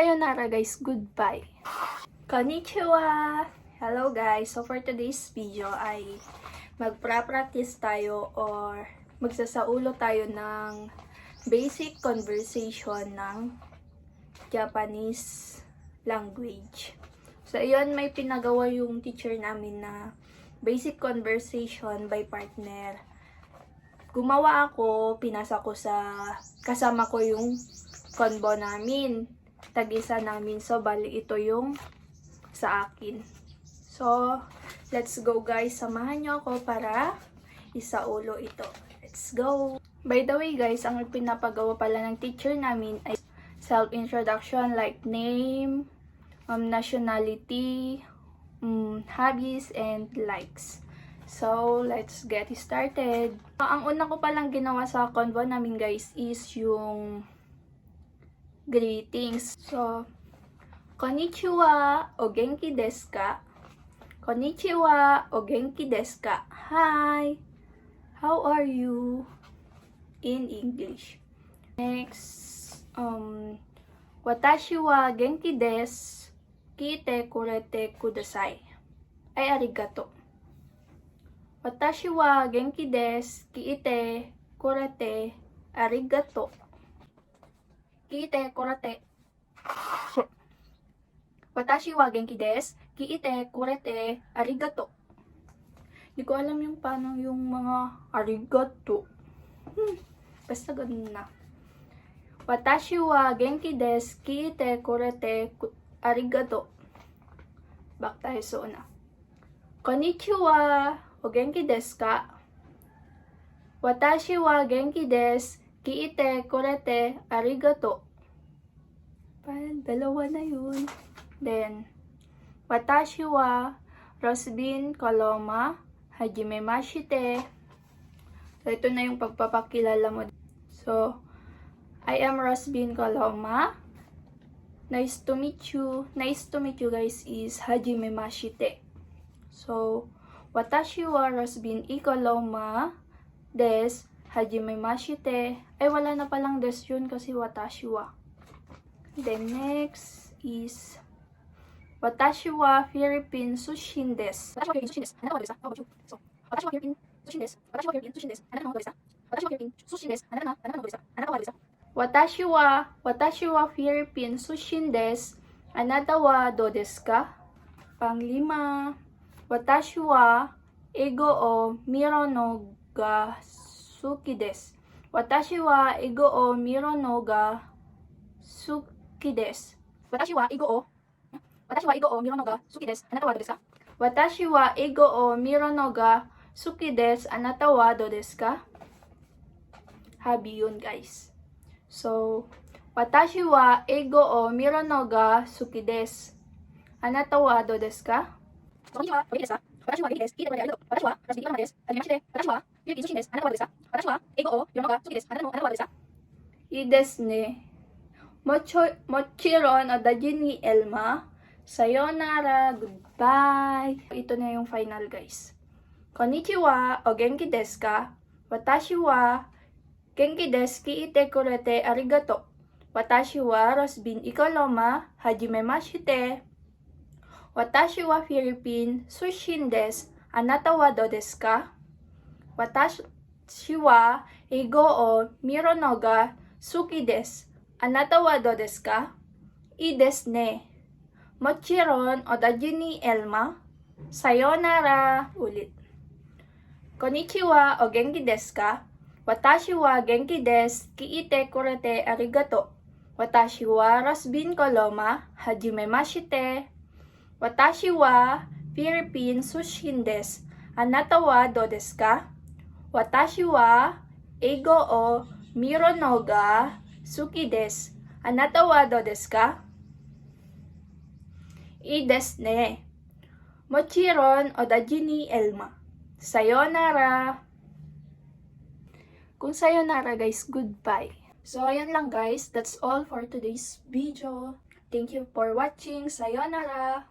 Sayonara guys, goodbye. Konnichiwa! Hello guys, so for today's video ay magpa-practice tayo or magsasaulo tayo ng basic conversation ng Japanese language. So ayun, may pinagawa yung teacher namin na basic conversation by partner. Gumawa ako, pinasa ko sa kasama ko yung convo namin. Tag-isa namin. So bali ito yung sa akin. So, let's go guys. Samahan nyo ako para isaulo ito. Let's go! By the way guys, ang pinapagawa pala ng teacher namin ay self-introduction like name, nationality, hobbies, and likes. So, let's get started. Ang una ko palang ginawa sa convo namin guys is yung greetings. So, konnichiwa o genki desu ka? Konnichiwa o genki desu ka? Hi! How are you? In English. Next, watashi wa genki desu. Kite kurete kudasai. Ay, arigato. Watashi wa genki desu. Kite kurete arigato. Kite kurete. Watashi wa genki desu. Kiite kurete arigato. Hindi ko alam yung paano yung mga arigato. Basta ganun na. Watashi wa genki desu. Kiite kurete arigato. Back tayo sa una. Konnichiwa o genki desu ka? Watashi wa genki desu. Kiite kurete arigato. Dalawa na yun. Then, watashi wa Rosbin Koloma Hajimemashite. So, ito na yung pagpapakilala mo. So, I am Rosbin Koloma. Nice to meet you. Nice to meet you guys is Hajimemashite. So, watashi wa Rosbin Koloma des Hajimemashite. Ay, wala na palang des yun kasi watashi wa. Then, next is watashi wa Philippine Sushin desu. Watashi wa Philippine Sushin desu. How about you? So, watashi wa Philippine Sushin desu. Watashi wa Philippine Sushin desu. Watashi wa Philippine Sushin desu. Watashi wa Philippine Sushin desu. Anata wa do desu ka? Panglima, watashi wa ego o miro no ga suki desu. Watashi wa ego o miro no ga suki desu. Watashi wa ego o miro no ga suki desu. Anata wa do desu ka? Watashi wa ego o miro no ga suki desu. Anata wa do desu ka? Hobby yun guys. So, watashi wa ego o miro no ga suki desu. Anata wa do desu ka? Watashi wa genki desu. Kite kurete arigato. Watashi wa Rosbin Koloma desu. Hajimemashite. Watashi wa Philippine Sushin desu. Anata wa do desu ka? Watashi wa ego o miro no ga suki desu. Anata wa do desu ka? I desu ne. Mochiron o daji ni Elma. Sayonara. Goodbye. Ito na yung final guys. Konnichiwa o genki desu ka? Watashi wa genki desu. Kiite kurete arigato. Watashi wa Rosbin Koloma Hajimemashite. Watashi wa Philippine Sushin desu. Anata wa do desu ka? Watashi wa ego o miro no ga suki desu. Anata wa do desu ka? I desu ne. Mochiron o daji ni Elma. Sayonara. Ulit. Konnichiwa o genki desu ka? Watashi wa genki desu. Kiite kurete arigato. Watashi wa Rosbin Koloma Hajimemashite. Watashi wa Philippine Sushin desu. Anata wa do desu ka? Watashi wa ego o miro no ga suki desu. Anata wa do desu ka? I desu ne. Mochiron o daji ni Elma. Sayonara. Kung sayonara guys, goodbye. So, ayan lang guys. That's all for today's video. Thank you for watching. Sayonara.